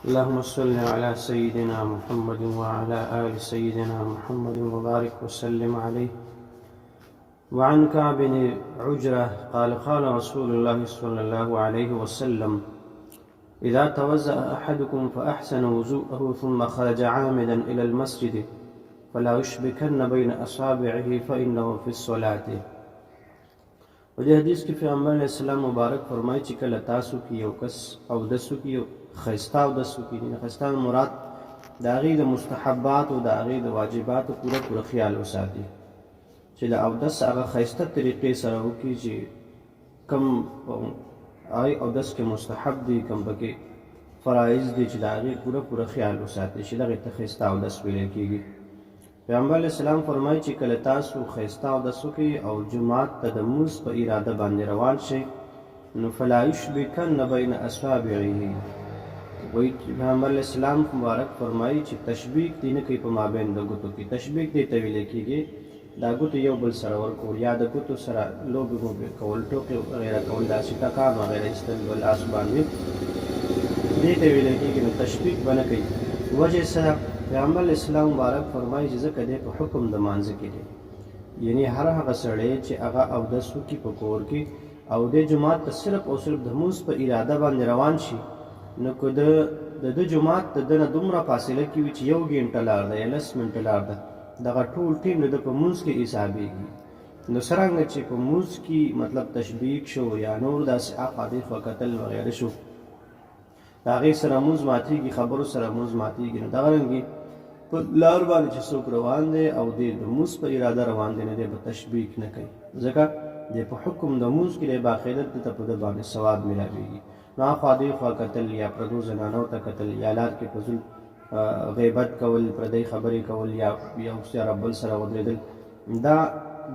اللهم صل على سيدنا محمد وعلى آل سيدنا محمد وبارك وسلم عليه. وعن كعب بن عجرة قال قال رسول الله صلى الله عليه وسلم: إذا توضأ أحدكم فأحسن وضوءه ثم خرج عامدا إلى المسجد فلا يشبكن بين أصابعه فإنه في الصلاة. و دې حدیث کې پیغمبر علیه السلام مبارک فرمایي چې کله تاسو کې یو کس اودس وکړي، ښایسته اودس وکړي، ښایسته مراد د هغې د مستحباتو د هغې د واجباتو پوره خیال وساتي، چې د اودس هغه ښایسته طریقې سره وکړي چې کم هغې اودس کې مستحب دي، کم پکې فرایض دي چې د هغې پوره خیال وساتي چې دغې ته ښایسته اودس ویلی کېږي. پیغمبر علیه السلام فرمایي چې کله تاسو ښایسته اودس وکړئ او جومات ته د لمونځ په اراده باندې روان شئ نو فلا یشبکن بین اصابعه. وایي پیغمبر علیه السلام مبارک فرمایي چې تشبیک دې نه کوي په مابین د ګوتو کې. تشبیک دې ته ویلی کېږي دا ګوتې یو بل سره ورکول یا د ګوتو سره لوبې موبې کول، ټوکې وغیره کول، داسې ټکان وغیره ایستل په لاس باندې، دې ته ویلی کېږي. نو تشبیک به نه کوي. وجه سره پیغمبر علیه السلام مبارک فرمایي چې ځکه دی په حکم د مانځه کې دی، یعنی هر هغه سړی چې هغه اودس وکړي په کور کې او د جومات ته صرف او صرف د لمونځ په اراده باندې روان شي، نو که د جومات د ده نه دومره فاصله کې وي چې 1 ګنټه لار ده یا 10 منټه لار ده، دغه ټول ټیم د ده په لمونځ کې حسابېږي. نو څرنګه چې په لمونځ کې مطلب تشبیک شو یا نور داسې اخوا دېخوا کتل وغیره شو، د هغې سره لمونځ ماتېږي، خبرو سره لمونځ ماتېږي. نو دغه رنګې په لار باندې چې څوک روان دی او دی د لمونځ په اراده روان دی، نو دی به تشبیک نه کوي، ځکه دی په حکم د لمونځ کې دی باقاعده دته په ده باندې ثواب میلاویږي. نو اخوا دېخوا کتل یا پردو زنانو ته کتل یا لار کې فضول غیبت کول، پردی خبرې کول یا یو سره بل سره ودرېدل،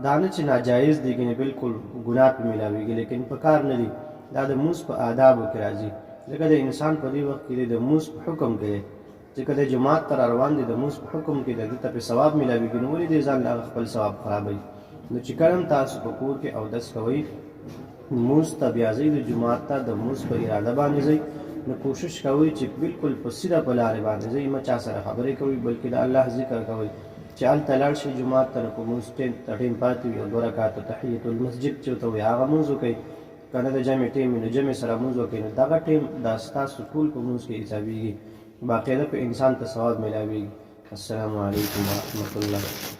دا نه چې ناجایز دی، ګنې بلکل ګناه پې میلاویږي، لیکن په کار نه دي. دا د لمونځ په آدابو کې راځي، ځکه د انسان په دې وخت کې دی د لمونځ په حکم کې دی، چې که د جومات ته را روان دی د لمونځ په حکم کې د ده ته پې ثواب میلاویږي، نو ولې دې ځان له هغه خپل ثواب خرابوي. نو چې کله هم تاسو په کور کې اودس کوئ، لمونځ ته بیا ځئ، د جومات ته د لمونځ په اراده باندې ځئ، نو کوشش کوئ چې بالکل په سیده په لارې باندې ځئ، مه چا سره خبرې کوئ بلکې د الله ذکر کوئ. چې هلته لاړ شئ جومات ته، نو په لمونځ ټیم پاتې وي او 2 رکعته تحیة المسجد چې ورته وایي هغه لمونځ وکئ، که نه د جمع ټیم وي نو جمع سره لمونځ وکئ، نو دغه ټیم دا ستاسو ټول په لمونځ کې حسابېږي، باقاعده په انسان ته ثواب میلاویږي. السلام علیکم ورحمة الله.